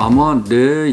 아마 내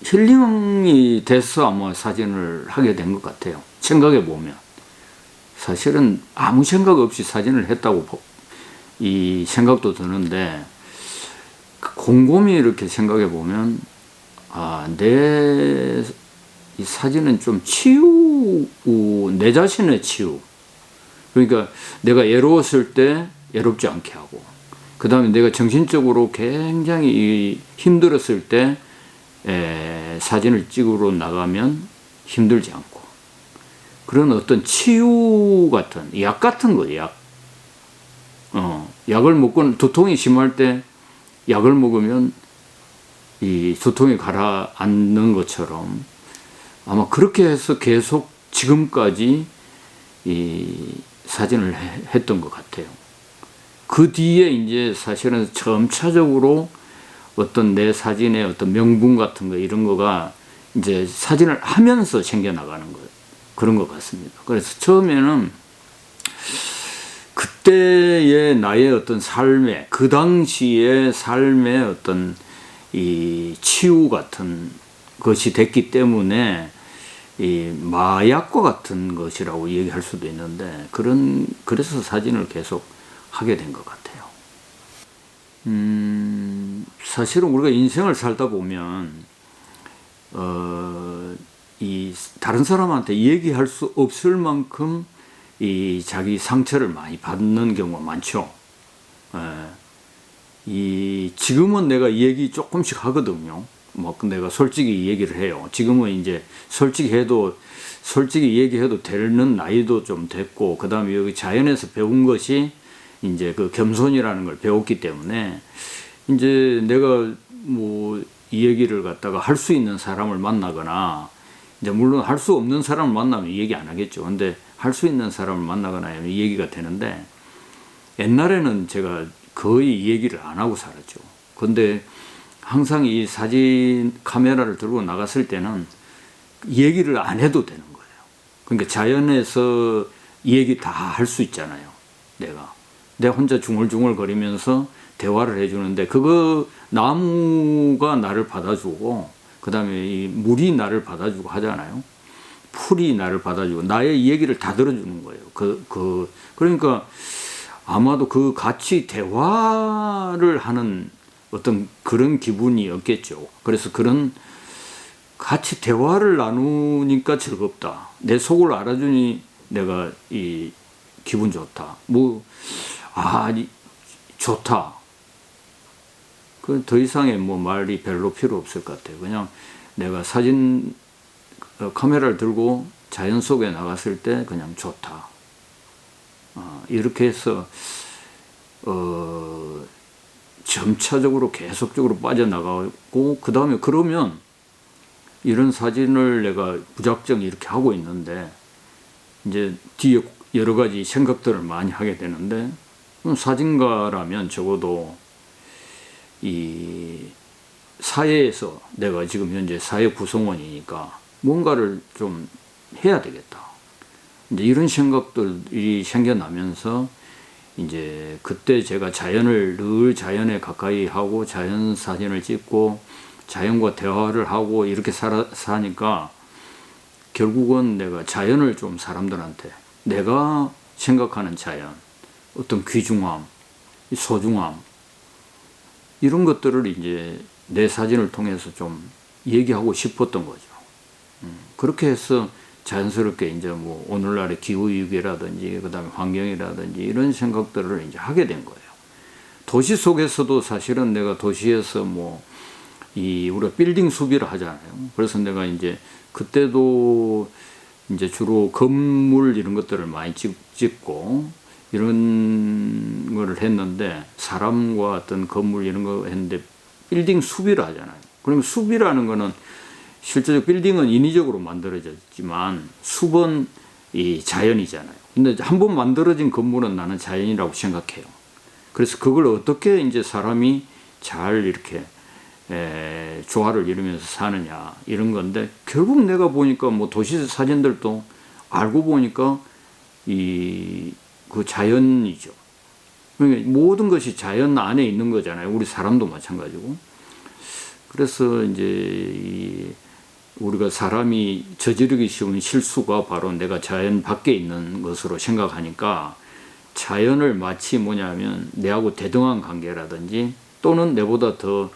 힐링이 돼서 아마 사진을 하게 된 것 같아요. 생각해 보면 사실은 아무 생각 없이 사진을 했다고 이 생각도 드는데, 곰곰이 이렇게 생각해 보면 내 이 사진은 좀 내 자신의 치유. 그러니까 내가 외로웠을 때 외롭지 않게 하고, 그 다음에 내가 정신적으로 굉장히 힘들었을 때 사진을 찍으러 나가면 힘들지 않고, 그런 어떤 치유 같은, 약 같은 거예요. 약을 먹고 두통이 심할 때 약을 먹으면 이 두통이 가라앉는 것처럼, 아마 그렇게 해서 계속 지금까지 이 사진을 했던 것 같아요. 그 뒤에 이제 사실은 점차적으로 어떤 내 사진의 어떤 명분 같은 거, 이런 거가 이제 사진을 하면서 생겨나가는 거, 그런 것 같습니다. 그래서 처음에는 그때의 나의 어떤 삶의, 그 당시의 삶의 어떤 이 치유 같은 것이 됐기 때문에 이 마약과 같은 것이라고 얘기할 수도 있는데, 그래서 사진을 계속 하게 된 것 같아요. 사실은 우리가 인생을 살다 보면 이 다른 사람한테 얘기할 수 없을 만큼 이 자기 상처를 많이 받는 경우가 많죠. 지금은 내가 얘기 조금씩 하거든요. 뭐 내가 솔직히 얘기를 해요. 지금은 이제 솔직히 얘기해도 되는 나이도 좀 됐고, 그 다음에 여기 자연에서 배운 것이 이제 그 겸손이라는 걸 배웠기 때문에, 이제 내가 뭐 이 얘기를 갖다가 할 수 있는 사람을 만나거나, 이제 물론 할 수 없는 사람을 만나면 얘기 안 하겠죠. 근데 할 수 있는 사람을 만나거나 하면 얘기가 되는데, 옛날에는 제가 거의 얘기를 안 하고 살았죠. 근데 항상 이 사진 카메라를 들고 나갔을 때는 얘기를 안 해도 되는 거예요. 그러니까 자연에서 얘기 다 할 수 있잖아요. 내 혼자 중얼중얼 거리면서 대화를 해주는데, 그거 나무가 나를 받아주고, 그 다음에 이 물이 나를 받아주고 하잖아요. 풀이 나를 받아주고, 나의 얘기를 다 들어주는 거예요. 그러니까 아마도 그 같이 대화를 하는 어떤 그런 기분이었겠죠. 그래서 그런 같이 대화를 나누니까 즐겁다. 내 속을 알아주니 내가 이 기분 좋다. 좋다. 더 이상의 뭐 말이 별로 필요 없을 것 같아요. 그냥 내가 사진 카메라를 들고 자연 속에 나갔을 때 그냥 좋다. 이렇게 해서 점차적으로 계속적으로 빠져나가고, 그 다음에 그러면 이런 사진을 내가 무작정 이렇게 하고 있는데, 이제 뒤에 여러 가지 생각들을 많이 하게 되는데, 사진가라면 적어도 이 사회에서 내가 지금 현재 사회 구성원이니까 뭔가를 좀 해야 되겠다. 이제 이런 생각들이 생겨나면서, 이제 그때 제가 늘 자연에 가까이 하고 자연 사진을 찍고 자연과 대화를 하고 이렇게 사니까, 결국은 내가 자연을 좀 사람들한테, 내가 생각하는 자연, 어떤 귀중함, 소중함, 이런 것들을 이제 내 사진을 통해서 좀 얘기하고 싶었던 거죠. 그렇게 해서 자연스럽게 이제 뭐 오늘날의 기후위기라든지, 그 다음에 환경이라든지 이런 생각들을 이제 하게 된 거예요. 도시 속에서도 사실은 내가 도시에서 우리가 빌딩 수비를 하잖아요. 그래서 내가 이제 그때도 이제 주로 건물 이런 것들을 많이 찍고 이런 거를 했는데, 사람과 어떤 건물 이런 거 했는데 빌딩 수비를 하잖아요. 그러면 수비라는 거는 실제적 빌딩은 인위적으로 만들어졌지만 숲은 이 자연이잖아요. 근데 한번 만들어진 건물은 나는 자연이라고 생각해요. 그래서 그걸 어떻게 이제 사람이 잘 이렇게 조화를 이루면서 사느냐, 이런 건데, 결국 내가 보니까 뭐 도시 사진들도 알고 보니까 그 자연이죠. 그러니까 모든 것이 자연 안에 있는 거잖아요. 우리 사람도 마찬가지고. 그래서 이제 우리가 사람이 저지르기 쉬운 실수가 바로 내가 자연 밖에 있는 것으로 생각하니까 자연을 마치 뭐냐면 내하고 대등한 관계라든지 또는 내보다 더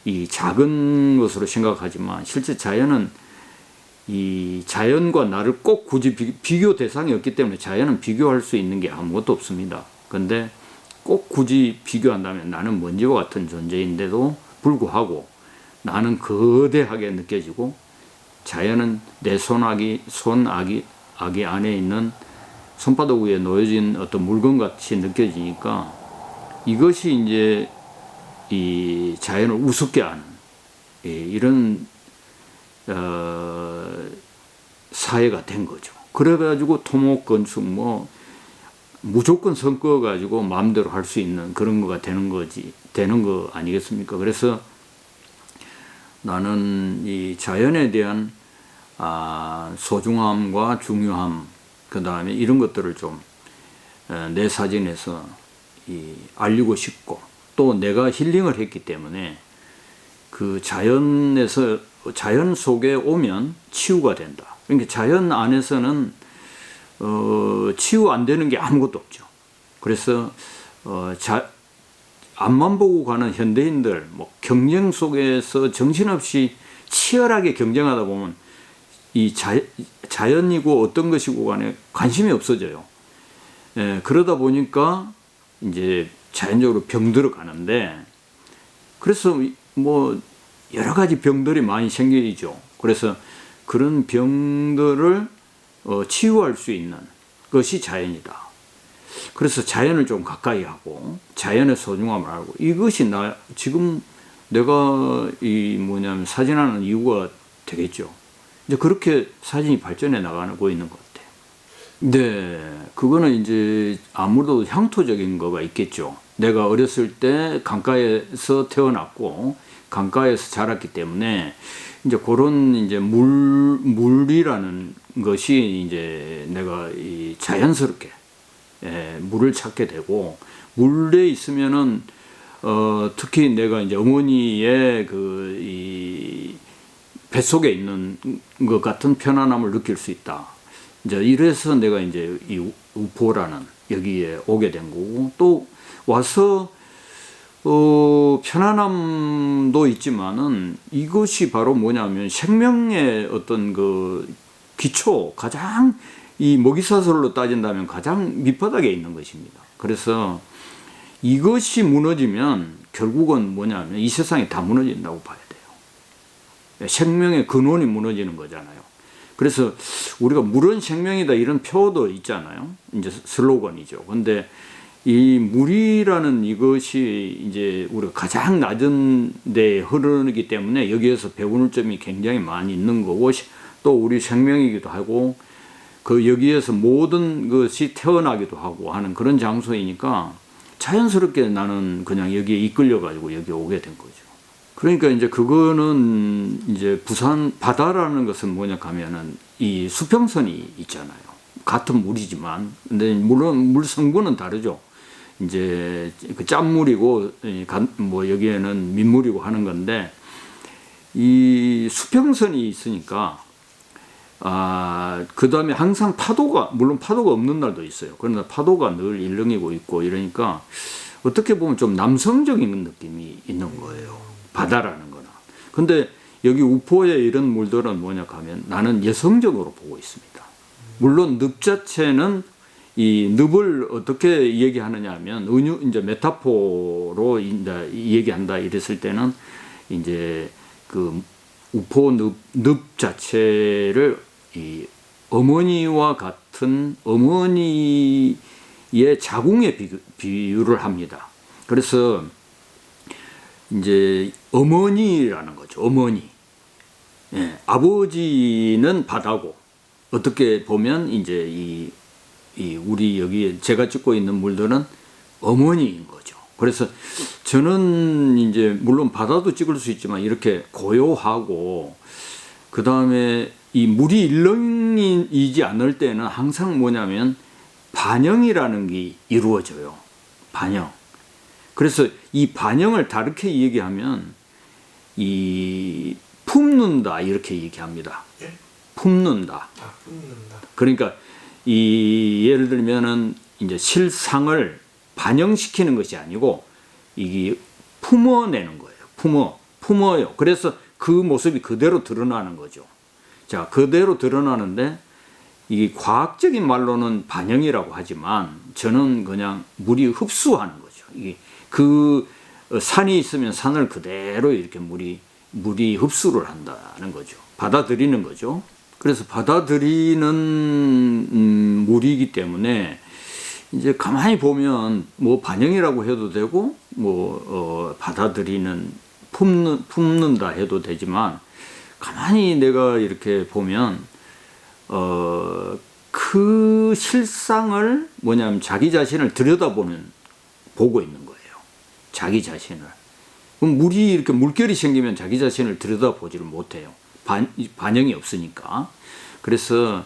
이 작은 것으로 생각하지만 실제 자연은 이 자연과 나를 꼭 굳이 비교 대상이 없기 때문에 자연은 비교할 수 있는 게 아무것도 없습니다. 근데 꼭 굳이 비교한다면 나는 먼지와 같은 존재인데도 불구하고 나는 거대하게 느껴지고 자연은 내 손아귀 안에 있는 손바닥 위에 놓여진 어떤 물건 같이 느껴지니까 이것이 이제 이 자연을 우습게 하는 이런 사회가 된 거죠. 그래가지고 토목 건축 뭐 무조건 선거 가지고 마음대로 할 수 있는 그런 거가 되는 거 아니겠습니까? 그래서 나는 이 자연에 대한 소중함과 중요함, 그 다음에 이런 것들을 좀 내 사진에서 알리고 싶고, 또 내가 힐링을 했기 때문에 그 자연 속에 오면 치유가 된다. 그러니까 자연 안에서는 치유 안 되는 게 아무것도 없죠. 그래서 앞만 보고 가는 현대인들, 뭐 경쟁 속에서 정신없이 치열하게 경쟁하다 보면 이 자연이고 어떤 것이고 간에 관심이 없어져요. 그러다 보니까 이제 자연적으로 병들어 가는데, 그래서 뭐 여러 가지 병들이 많이 생기죠. 그래서 그런 병들을 치유할 수 있는 것이 자연이다. 그래서 자연을 좀 가까이 하고 자연의 소중함을 알고, 이것이 지금 내가 사진하는 이유가 되겠죠. 이제 그렇게 사진이 발전해 나가고 있는 것 같아요. 네, 그거는 이제 아무래도 향토적인 거가 있겠죠. 내가 어렸을 때 강가에서 태어났고 강가에서 자랐기 때문에 이제 그런 이제 물이라는 것이 이제 내가 자연스럽게 물을 찾게 되고, 물에 있으면은 특히 내가 이제 어머니의 이 뱃속에 있는 것 같은 편안함을 느낄 수 있다. 이제 이래서 내가 이제 이 우포라는 여기에 오게 된 거고, 또 와서 편안함도 있지만은 이것이 바로 뭐냐면 생명의 어떤 그 기초, 가장 이 먹이사슬로 따진다면 가장 밑바닥에 있는 것입니다. 그래서 이것이 무너지면 결국은 뭐냐면 이 세상이 다 무너진다고 봐야 돼요. 생명의 근원이 무너지는 거잖아요. 그래서 우리가 물은 생명이다 이런 표도 있잖아요. 이제 슬로건이죠. 근데 이 물이라는 이것이 이제 우리가 가장 낮은 데에 흐르기 때문에 여기에서 배울 점이 굉장히 많이 있는 거고, 또 우리 생명이기도 하고, 그 여기에서 모든 것이 태어나기도 하고 하는 그런 장소이니까 자연스럽게 나는 그냥 여기에 이끌려 가지고 여기 오게 된 거죠. 그러니까 이제 그거는 이제 부산 바다라는 것은 뭐냐 하면은 이 수평선이 있잖아요. 같은 물이지만, 근데 물론 물 성분은 다르죠. 이제 그 짠물이고 뭐 여기에는 민물이고 하는 건데, 이 수평선이 있으니까 그 다음에 항상 물론 파도가 없는 날도 있어요. 그러나 파도가 늘 일렁이고 있고 이러니까 어떻게 보면 좀 남성적인 느낌이 있는 거예요. 바다라는 거는. 근데 여기 우포의 이런 물들은 뭐냐 하면 나는 여성적으로 보고 있습니다. 물론 늪 자체는 이 늪을 어떻게 얘기하느냐 하면 이제 메타포로 이제 얘기한다 이랬을 때는 이제 그 우포 늪 자체를 이 어머니와 같은 어머니의 자궁에 비유를 합니다. 그래서 이제 어머니라는 거죠. 어머니. 아버지는 바다고, 어떻게 보면 이제 이 우리 여기 제가 찍고 있는 물들은 어머니인 거죠. 그래서 저는 이제 물론 바다도 찍을 수 있지만 이렇게 고요하고, 그 다음에 이 물이 일렁이지 않을 때는 항상 뭐냐면 반영이라는 게 이루어져요. 반영. 그래서 이 반영을 다르게 얘기하면 이 품는다 이렇게 얘기합니다. 예? 품는다. 아, 품는다. 그러니까 이 예를 들면은 이제 실상을 반영시키는 것이 아니고 이게 품어내는 거예요. 품어요. 그래서 그 모습이 그대로 드러나는 거죠. 자, 그대로 드러나는데 이게 과학적인 말로는 반영이라고 하지만 저는 그냥 물이 흡수하는 거죠. 이게 그 산이 있으면 산을 그대로 이렇게 물이 흡수를 한다는 거죠. 받아들이는 거죠. 그래서 받아들이는 물이기 때문에 이제 가만히 보면 뭐 반영이라고 해도 되고 뭐 받아들이는 품는다 해도 되지만 가만히 내가 이렇게 보면 그 실상을 뭐냐면 자기 자신을 보고 있는 거예요. 자기 자신을. 그럼 물이 이렇게 물결이 생기면 자기 자신을 들여다보지를 못해요. 반영이 없으니까. 그래서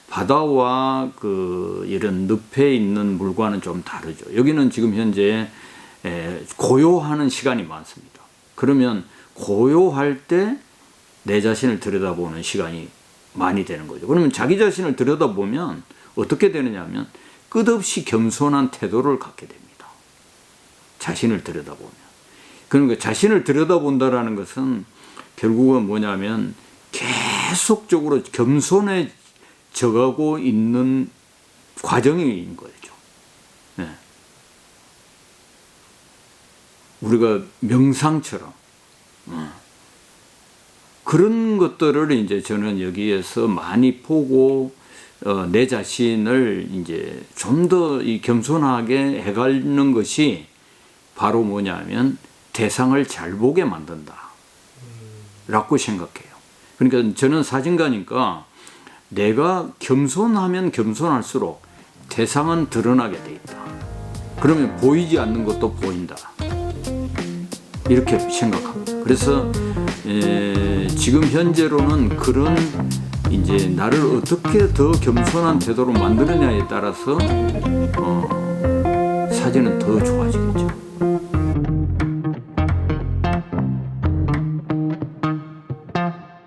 바다와 그 이런 늪에 있는 물과는 좀 다르죠. 여기는 지금 현재 고요하는 시간이 많습니다. 그러면 고요할 때 내 자신을 들여다보는 시간이 많이 되는 거죠. 그러면 자기 자신을 들여다보면 어떻게 되느냐 하면 끝없이 겸손한 태도를 갖게 됩니다. 자신을 들여다보면. 그러니까 자신을 들여다본다라는 것은 결국은 뭐냐면 계속적으로 겸손해져 가고 있는 과정인 거죠. 네. 우리가 명상처럼 그런 것들을 이제 저는 여기에서 많이 보고 내 자신을 이제 좀 더 이 겸손하게 해가는 것이 바로 뭐냐면 대상을 잘 보게 만든다 라고 생각해요. 그러니까 저는 사진가니까 내가 겸손하면 겸손할수록 대상은 드러나게 돼 있다. 그러면 보이지 않는 것도 보인다. 이렇게 생각합니다. 그래서 지금 현재로는 그런 이제 나를 어떻게 더 겸손한 태도로 만드느냐에 따라서 사진은 더 좋아지겠죠.